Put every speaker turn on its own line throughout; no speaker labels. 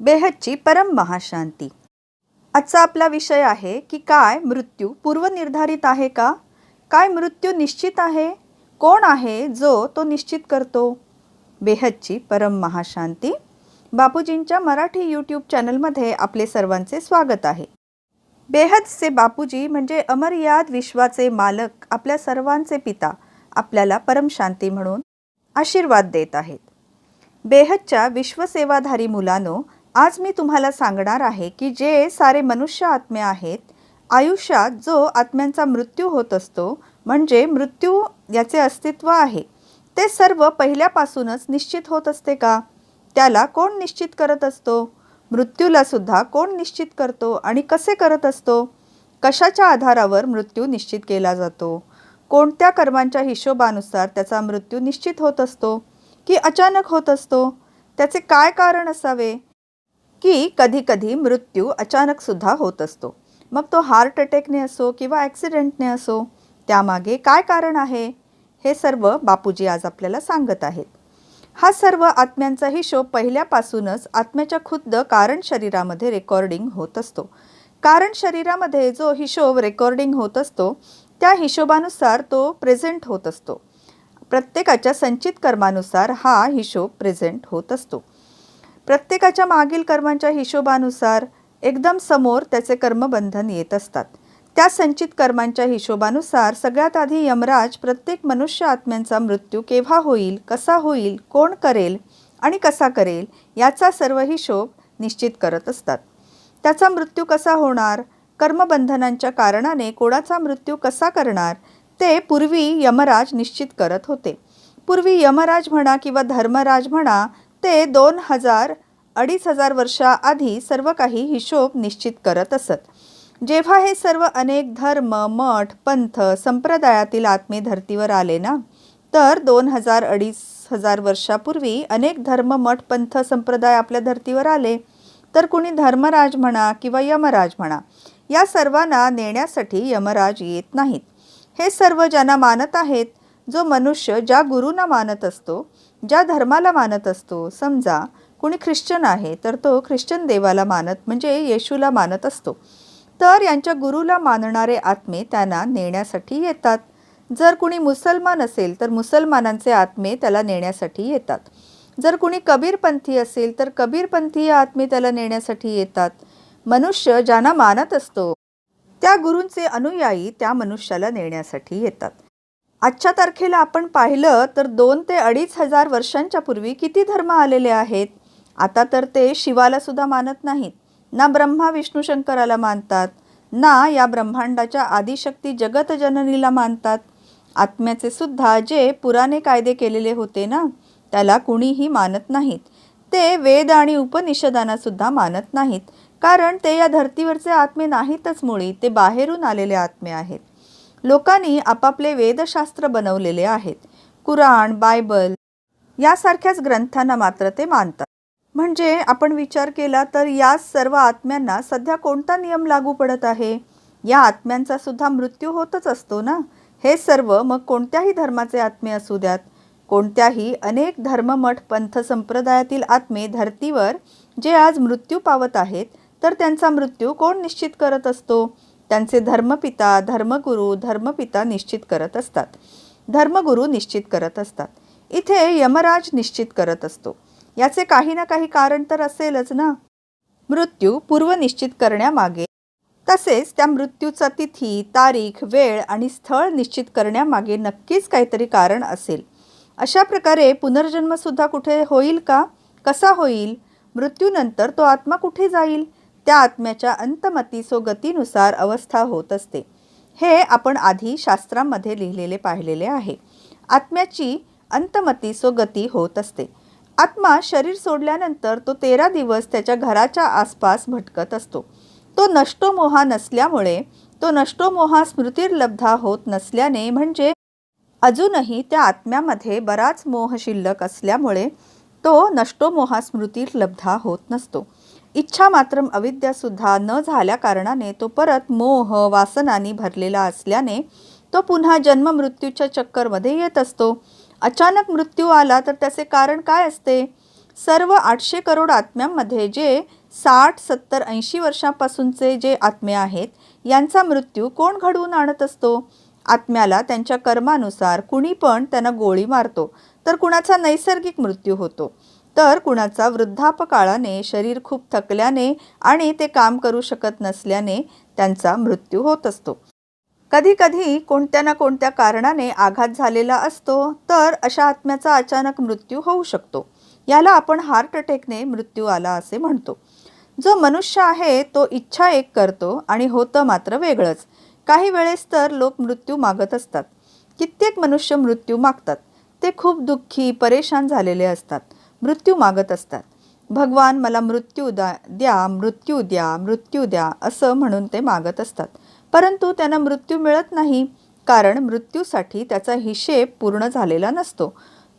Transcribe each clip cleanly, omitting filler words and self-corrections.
बेहदची परम महाशांती. आजचा आपला विषय आहे की काय मृत्यू पूर्वनिर्धारित आहे का? काय मृत्यू निश्चित आहे? कोण आहे जो तो निश्चित करतो? बेहदची परम महाशांती. बापूजींच्या मराठी यूट्यूब चॅनलमध्ये आपले सर्वांचे स्वागत आहे. बेहदचे बापूजी म्हणजे अमर्याद विश्वाचे मालक, आपल्या सर्वांचे पिता, आपल्याला परम शांती म्हणून आशीर्वाद देत आहेत. बेहदच्या विश्वसेवाधारी मुलांनो, आज मी तुम्हाला सांगणार आहे की जे सारे मनुष्य आत्मे आहेत, आयुष्यात जो आत्म्यांचा मृत्यू होत असतो, म्हणजे मृत्यू याचे अस्तित्व आहे, ते सर्व पहिल्यापासूनच निश्चित होत असते का? त्याला कोण निश्चित करत असतो? मृत्यूला सुद्धा कोण निश्चित करतो आणि कसे करत असतो? कशाच्या आधारावर मृत्यू निश्चित केला जातो? कोणत्या कर्मांच्या हिशोबानुसार त्याचा मृत्यू निश्चित होत असतो की अचानक होत असतो? त्याचे काय कारण असावे की कधी-कधी मृत्यू अचानक सुद्धा होत असतो, मग तो हार्ट अटॅकने असो किंवा ॲक्सिडेंटने असो. त्यामागे काय कारण आहे? हे सर्व बापूजी आज आपल्याला सांगत आहेत. हा सर्व आत्म्यांचा हिशोब पहिल्यापासूनच आत्म्याच्या खुद्द कारण शरीरामध्ये रेकॉर्डिंग होत असतो. कारण शरीरामध्ये जो हिशोब रेकॉर्डिंग होत असतो, त्या हिशोबानुसार तो प्रेझेंट होत असतो. प्रत्येकाच्या संचित कर्मानुसार हा हिशोब प्रेझेंट होत असतो. प्रत्येकाच्या मागील कर्मांच्या हिशोबानुसार एकदम समोर त्याचे कर्मबंधन येत असतात. त्या संचित कर्मांच्या हिशोबानुसार सगळ्यात आधी यमराज प्रत्येक मनुष्य आत्म्यांचा मृत्यू केव्हा होईल, कसा होईल, कोण करेल आणि कसा करेल याचा सर्व हिशोब निश्चित करत असतात. त्याचा मृत्यू कसा होणार, कर्मबंधनांच्या कारणाने कोणाचा मृत्यू कसा करणार, ते पूर्वी यमराज निश्चित करत होते. पूर्वी यमराज म्हणा किंवा धर्मराज म्हणा, ते 2000-2500 वर्षाआधी सर्व काही हिशोब निश्चित करत असत. जेव्हा हे सर्व अनेक धर्म, मठ, पंथ, संप्रदायातील आत्मे धर्तीवर आले ना, तर 2000-2500 वर्षापूर्वी अनेक धर्म, मठ, पंथ, संप्रदाय आपल्या धर्तीवर आले. तर कुणी धर्मराज म्हणा किंवा यमराज म्हणा, या सर्वांना नेण्यासाठी यमराज येत नाहीत. हे सर्व ज्यांना मानत आहेत, जो मनुष्य ज्या गुरूंना मानत असतो, ज्या धर्माला मानत असतो, समजा कुणी ख्रिश्चन आहे तर तो ख्रिश्चन देवाला मानत म्हणजे येशूला मानत असतो, तर यांच्या गुरूला मानणारे आत्मे त्यांना नेण्यासाठी येतात. जर कुणी मुसलमान असेल तर मुसलमानांचे आत्मे त्याला नेण्यासाठी येतात. जर कुणी कबीरपंथी असेल तर कबीरपंथीय आत्मे त्याला नेण्यासाठी येतात. मनुष्य ज्यांना मानत असतो त्या गुरूंचे अनुयायी त्या मनुष्याला नेण्यासाठी येतात. आजच्या तारखेला आपण पाहिलं तर 2 ते 2500 वर्षांच्या पूर्वी किती धर्म आलेले आहेत. आता तर ते शिवाला सुद्धा मानत नाहीत, ना ब्रह्मा विष्णू शंकराला मानतात, ना या ब्रह्मांडाच्या आदिशक्ती जगतजननीला मानतात. आत्म्याचे सुद्धा जे पुराणे कायदे केलेले होते ना, त्याला कुणीही मानत नाहीत. ते वेद आणि उपनिषदांना सुद्धा मानत नाहीत, कारण ते या धर्तीवरचे आत्मे नाहीतच. मुळी ते बाहेरून आलेले आत्मे आहेत. लोकांनी आपापले वेदशास्त्र बनवलेले आहेत. कुराण, बायबल यासारख्याच ग्रंथांना मात्र ते मानतात. म्हणजे आपण विचार केला तर या सर्व आत्म्यांना सध्या कोणता नियम लागू पडत आहे? या आत्म्यांचा सुद्धा मृत्यू होतच असतो ना. हे सर्व मग कोणत्याही धर्माचे आत्मे असू द्यात, कोणत्याही अनेक धर्म, मठ, पंथ, संप्रदायातील आत्मे धर्तीवर जे आज मृत्यू पावत आहेत, तर त्यांचा मृत्यू कोण निश्चित करत असतो? त्यांचे धर्मपिता, धर्मगुरू, धर्मपिता निश्चित करत असतात. धर्मगुरू निश्चित करत असतात. इथे यमराज निश्चित करत असतो. याचे काही ना काही कारण तर असेलच ना. मृत्यू पूर्व निश्चित करण्यामागे, तसेच त्या मृत्यूचा तिथी, तारीख, वेळ आणि स्थळ निश्चित करण्यामागे नक्कीच काहीतरी कारण असेल. अशा प्रकारे पुनर्जन्मसुद्धा कुठे होईल का? कसा होईल? मृत्यूनंतर तो आत्मा कुठे जाईल? त्या आत्म्याच्या अंतमती सो गतीनुसार अवस्था होत असते. हे आपण आधी शास्त्रांमध्ये लिहिलेले पाहिलेले आहे. आत्म्याची अंतमती सो गती होत असते. आत्मा शरीर सोडल्यानंतर तो 13 दिवस त्याच्या घराच्या आसपास भटकत असतो. तो नष्टोमोहा नसल्यामुळे, तो नष्टोमोहा स्मृतिर्लब्धा होत नसल्याने, म्हणजे अजूनही त्या आत्म्यामध्ये बराच मोह शिल्लक असल्यामुळे तो नष्टोमोहा स्मृतिर्लब्धा होत नसतो. इच्छा मात्रम अविद्यासुद्धा न झाल्या कारणाने तो परत मोह वासनांनी भरलेला असल्याने तो पुन्हा जन्म मृत्यूच्या चक्करमध्ये येत असतो. अचानक मृत्यू आला तर त्याचे कारण काय असते? सर्व 800 करोड आत्म्यांमध्ये जे 60, 70, 80 वर्षांपासूनचे जे आत्मे आहेत यांचा मृत्यू कोण घडवून आणत असतो? आत्म्याला त्यांच्या कर्मानुसार कुणी पण त्यांना गोळी मारतो, तर कुणाचा नैसर्गिक मृत्यू होतो, तर कुणाचा वृद्धापकाळाने, शरीर खूप थकल्याने आणि ते काम करू शकत नसल्याने त्यांचा मृत्यू होत असतो. कधीकधी कोणत्या ना कोणत्या कारणाने आघात झालेला असतो, तर अशा आत्म्याचा अचानक मृत्यू होऊ शकतो. याला आपण हार्ट अटॅकने मृत्यू आला असे म्हणतो. जो मनुष्य आहे तो इच्छा एक करतो आणि होतं मात्र वेगळंच. काही वेळेस तर लोक मृत्यू मागत असतात. कित्येक मनुष्य मृत्यू मागतात. ते खूप दुःखी, परेशान झालेले असतात. मृत्यू मागत असतात. भगवान मला मृत्यू द्या, मृत्यू द्या, मृत्यू द्या असं म्हणून ते मागत असतात. परंतु त्यांना मृत्यू मिळत नाही, कारण मृत्यूसाठी त्याचा हिशेब पूर्ण झालेला नसतो.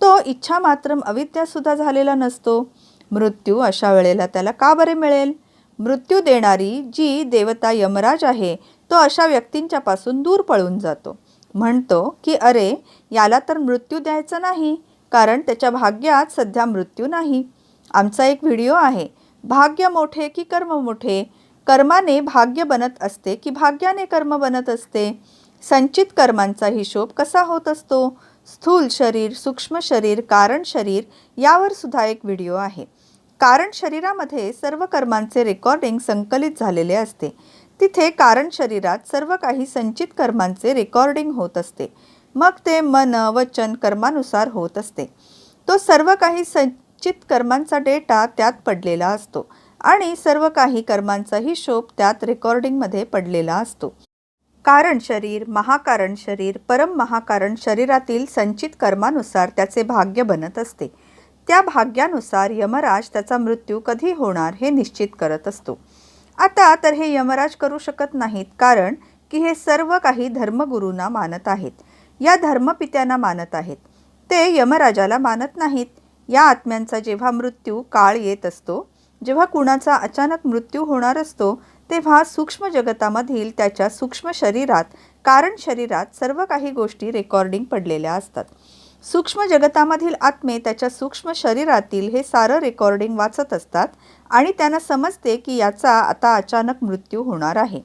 तो इच्छा मात्र अविद्यासुद्धा झालेला नसतो. मृत्यू अशा वेळेला त्याला का बरे मिळेल? मृत्यू देणारी जी देवता यमराज आहे तो अशा व्यक्तींच्या पासून दूर पळून जातो. म्हणतो की अरे, याला तर मृत्यू द्यायचा नाही, कारण त्याच्या भाग्यात सध्या मृत्यू नाही. आमचा एक व्हिडिओ आहे, भाग्य मोठे की कर्म मोठे? कर्माने भाग्य बनत असते की भाग्याने कर्म बनत असते? संचित कर्मांचा हिशोब कसा होत असतो? स्थूल शरीर, सूक्ष्म शरीर, कारण शरीर यावर सुद्धा एक व्हिडिओ आहे. कारण शरीरामध्ये सर्व कर्मांचे रेकॉर्डिंग संकलित झालेले असते. तिथे कारण शरीरात सर्व काही संचित कर्मांचे रेकॉर्डिंग होत असते. मग ते मन, वचन, कर्मानुसार होत असते. तो सर्व काही संचित कर्मांचा डेटा त्यात पडलेला असतो आणि सर्व काही कर्मांचा हिशोब त्यात रेकॉर्डिंगमध्ये पडलेला असतो. कारण शरीर, महाकारण शरीर, परम महाकारण शरीरातील संचित कर्मानुसार त्याचे भाग्य बनत असते. त्या भाग्यानुसार यमराज त्याचा मृत्यू कधी होणार हे निश्चित करत असतो. आता तर हे यमराज करू शकत नाहीत, कारण की हे सर्व काही धर्मगुरूंना मानत आहेत, या धर्मपित्यांना मानत आहेत. ते यमराजाला मानत नाहीत. या आत्म्यांचा जेव्हा मृत्यू काळ येत असतो, जेव्हा कुणाचा अचानक मृत्यू होणार असतो, तेव्हा सूक्ष्म जगतामधील त्याच्या सूक्ष्म शरीरात, कारण शरीरात सर्व काही गोष्टी रेकॉर्डिंग पडलेल्या असतात. सूक्ष्म जगतामधील आत्मे त्याच्या सूक्ष्म शरीरातील हे सारं रेकॉर्डिंग वाचत असतात आणि त्यांना समजते की याचा आता अचानक मृत्यू होणार आहे.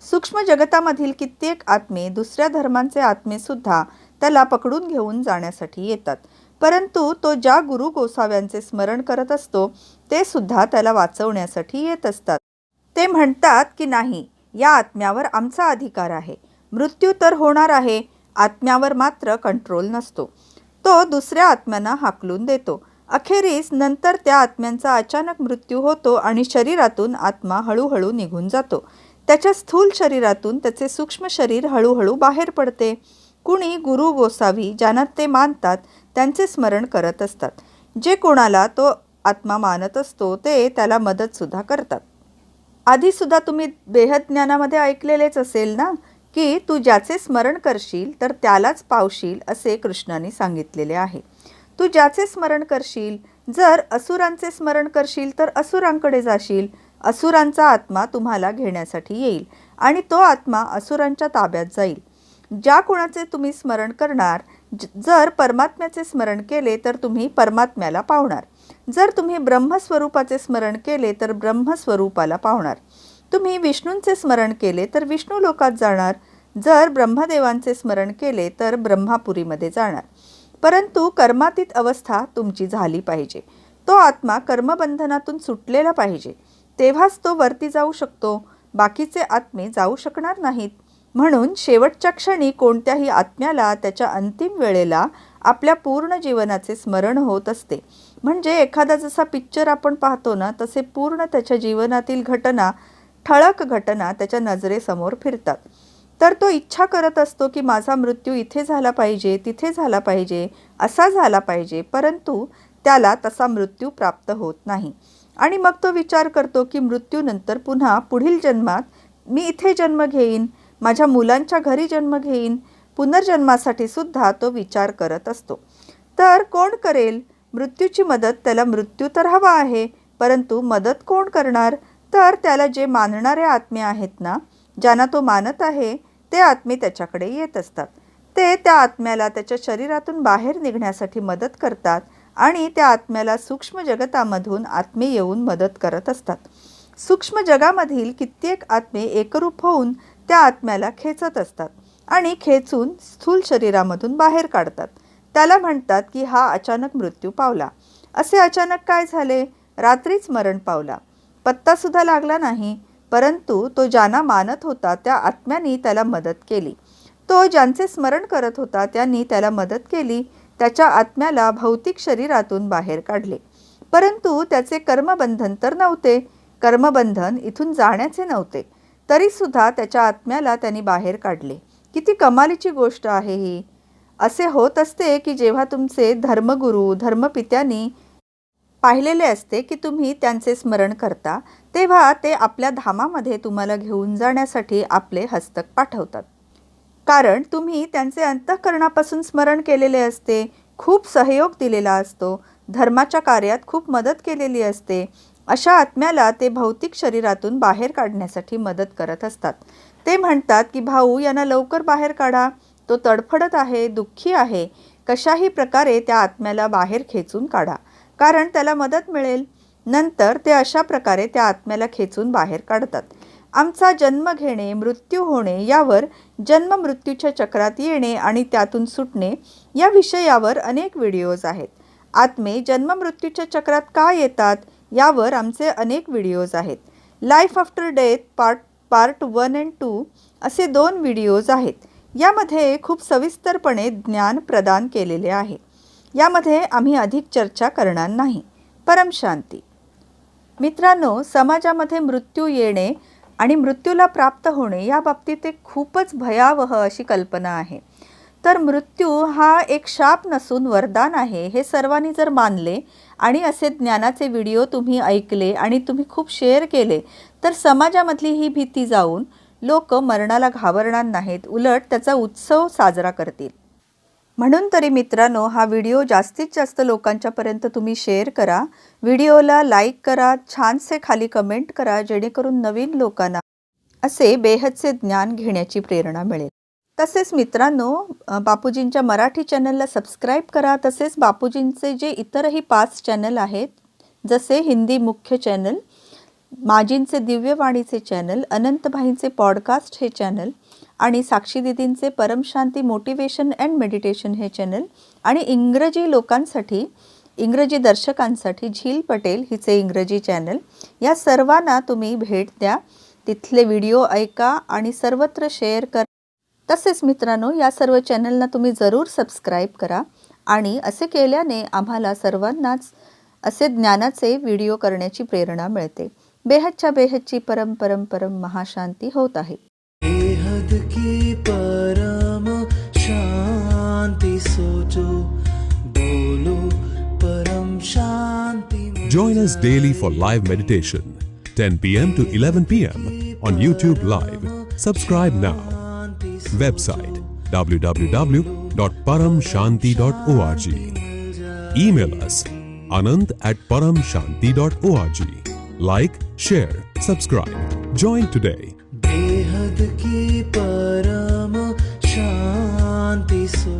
सूक्ष्म जगतामधील कित्येक आत्मे, दुसऱ्या धर्मांचे आत्मेसुद्धा त्याला पकडून घेऊन जाण्यासाठी येतात. परंतु तो ज्या गुरु गोसाव्यांचे स्मरण करत असतो ते सुद्धा त्याला वाचवण्यासाठी येत असतात. ते म्हणतात की नाही, या आत्म्यावर आमचा अधिकार आहे. मृत्यू तर होणार आहे, आत्म्यावर मात्र कंट्रोल नसतो. तो दुसऱ्या आत्म्यांना हाकलून देतो. अखेरीस नंतर त्या आत्म्यांचा अचानक मृत्यू होतो आणि शरीरातून आत्मा हळूहळू निघून जातो. त्याच्या स्थूल शरीरातून त्याचे सूक्ष्म शरीर हळूहळू बाहेर पडते. कुणी गुरु गोसावी ज्यांना ते मानतात त्यांचे स्मरण करत असतात. जे कोणाला तो आत्मा मानत असतो ते त्याला मदतसुद्धा करतात. आधीसुद्धा तुम्ही बेहद ऐकलेलेच असेल ना, की तू ज्याचे स्मरण करशील तर त्यालाच पावशील असे कृष्णाने सांगितलेले आहे. तू ज्याचे स्मरण करशील, जर असुरांचे स्मरण करशील तर असुरांकडे जाशील. असुरांचा आत्मा तुम्हाला घेण्यासाठी येईल आणि तो आत्मा असुरांच्या ताब्यात जाईल. ज्या कोणाचे तुम्ही स्मरण करणार, जर परमात्म्याचे स्मरण केले तर तुम्ही परमात्म्याला पावणार. जर तुम्ही ब्रह्मस्वरूपाचे स्मरण केले तर ब्रह्मस्वरूपाला पावणार. तुम्ही विष्णूंचे स्मरण केले तर विष्णू लोकात जाणार. जर ब्रह्मदेवांचे स्मरण केले तर ब्रह्मापुरीमध्ये जाणार. परंतु कर्मातीत अवस्था तुमची झाली पाहिजे. तो आत्मा कर्मबंधनातून सुटलेला पाहिजे, तेव्हाच तो वरती जाऊ शकतो. बाकीचे आत्मे जाऊ शकणार नाहीत. म्हणून शेवटच्या क्षणी कोणत्याही आत्म्याला त्याच्या अंतिम वेळेला आपल्या पूर्ण जीवनाचे स्मरण होत असते. म्हणजे एखादा जसा पिक्चर आपण पाहतो ना, तसे पूर्ण त्याच्या जीवनातील घटना, ठळक घटना त्याच्या नजरेसमोर फिरतात. तर तो इच्छा करत असतो की माझा मृत्यू इथे झाला पाहिजे, तिथे झाला पाहिजे, असा झाला पाहिजे, परंतु त्याला तसा मृत्यू प्राप्त होत नाही. आणि मग तो विचार करतो की मृत्यूनंतर पुन्हा पुढील जन्मात मी इथे जन्म घेईन, माझ्या मुलांच्या घरी जन्म घेईन. पुनर्जन्मासाठी सुद्धा तो विचार करत असतो. तर कोण करेल मृत्यूची मदत? त्याला मृत्यू तर हवा आहे, परंतु मदत कोण करणार? तर त्याला जे मानणारे आत्मे आहेत ना, ज्यांना तो मानत आहे ते आत्मे त्याच्याकडे येत असतात. ते त्या आत्म्याला त्याच्या शरीरातून बाहेर निघण्यासाठी मदत करतात आणि त्या आत्म्याला सूक्ष्म जगतामधून आत्मे येऊन मदत करत असतात. सूक्ष्म जगामधील कित्येक आत्मे एकरूप होऊन त्या आत्म्याला खेचत असतात आणि खेचून स्थूल शरीरामधून बाहेर काढतात. त्याला म्हणतात की हा अचानक मृत्यू पावला. असे अचानक काय झाले? रात्रीच मरण पावला. पत्तासुद्धा लागला नाही. परंतु तो ज्यांना मानत होता त्या आत्म्यांनी त्याला मदत केली. तो ज्यांचे स्मरण करत होता त्यांनी त्याला मदत केली. त्याच्या आत्म्याला भौतिक शरीरातून बाहेर काढले. परंतु त्याचे कर्मबंधन तर नव्हते. कर्मबंधन इथून जाण्याचे नव्हते. तरीसुद्धा त्याच्या आत्म्याला त्यांनी बाहेर काढले. किती कमालीची गोष्ट आहे ही. असे होत असते की जेव्हा तुमचे धर्मगुरू धर्मपित्यांनी पाहिलेले असते की तुम्ही त्यांचे स्मरण करता, तेव्हा ते आपल्या धामामध्ये तुम्हाला घेऊन जाण्यासाठी आपले हस्तक पाठवतात. कारण तुम्ही त्यांचे अंतःकरणापासून स्मरण केलेले असते, खूप सहयोग दिलेला असतो, धर्माच्या कार्यात खूप मदत केलेली असते. अशा आत्म्याला ते भौतिक शरीरातून बाहेर काढण्यासाठी मदत करत असतात. ते म्हणतात की भाऊ यांना लवकर बाहेर काढा, तो तडफडत आहे, दुःखी आहे. कशाही प्रकारे त्या आत्म्याला बाहेर खेचून काढा, कारण त्याला मदत मिळेल. नंतर ते अशा प्रकारे त्या आत्म्याला खेचून बाहेर काढतात. आमचा जन्म घेणे, मृत्यू होणे यावर, जन्म मृत्यूच्या चक्रात येणे आणि त्यातून सुटणे या विषयावर अनेक व्हिडिओज आहेत. आत्मे जन्म मृत्यूच्या चक्रात का येतात यावर आमचे अनेक व्हिडिओज आहेत. Life after death part 1 and 2 असे 2 व्हिडिओज आहेत. यामध्ये खूप सविस्तरपणे ज्ञान प्रदान केलेले आहे. यामध्ये आम्ही अधिक चर्चा करणार नाही. परमशांती. मित्रांनो, समाजामध्ये मृत्यू येणे आणि मृत्यूला प्राप्त होणे या बाबतीत एक खूपच भयावह अशी कल्पना आहे. तर मृत्यू हा एक शाप नसून वरदान आहे हे सर्वांनी जर मानले आणि असे ज्ञानाचे व्हिडिओ तुम्ही ऐकले आणि तुम्ही खूप शेअर केले, तर समाजामधली ही भीती जाऊन लोक मरणाला घाबरणार नाहीत, उलट त्याचा उत्सव साजरा करतील. म्हणून तरी मित्रांनो, हा व्हिडिओ जास्तीत जास्त लोकांच्यापर्यंत तुम्ही शेअर करा. व्हिडिओला लाईक करा, छानसे खाली कमेंट करा, जेणेकरून नवीन लोकांना असे बेहदचे ज्ञान घेण्याची प्रेरणा मिळेल. तसेच मित्रांनो, बापूजींच्या मराठी चॅनलला सबस्क्राईब करा. तसेच बापूजींचे जे इतरही 5 चॅनल आहेत, जसे हिंदी मुख्य चॅनल, माजींचे दिव्यवाणीचे चॅनल, अनंतभाईंचे पॉडकास्ट हे चॅनल आणि साक्षी दीदींचे परमशांती मोटिवेशन अँड मेडिटेशन हे चॅनल आणि इंग्रजी लोकांसाठी, इंग्रजी दर्शकांसाठी झील पटेल हिचे इंग्रजी चॅनल, या सर्वांना तुम्ही भेट द्या. तिथले व्हिडिओ ऐका आणि सर्वत्र शेअर करा. तसेच मित्रांनो, या सर्व चॅनलना तुम्ही जरूर सबस्क्राईब करा आणि असे केल्याने आम्हाला सर्वांनाच असे ज्ञानाचे व्हिडिओ करण्याची प्रेरणा मिळते. बेहदच्या बेहदची परम परम परम महाशांती होत आहे.
बेहद की परम शांति सोचो, बोलो परम शांति.
Join us daily for live meditation, 10 p.m. to 11 p.m. on YouTube Live. Subscribe now. Website www.paramshanti.org. Email us anant@paramshanti.org. Like, share, subscribe. Join today.
बेहद की परम शांति सो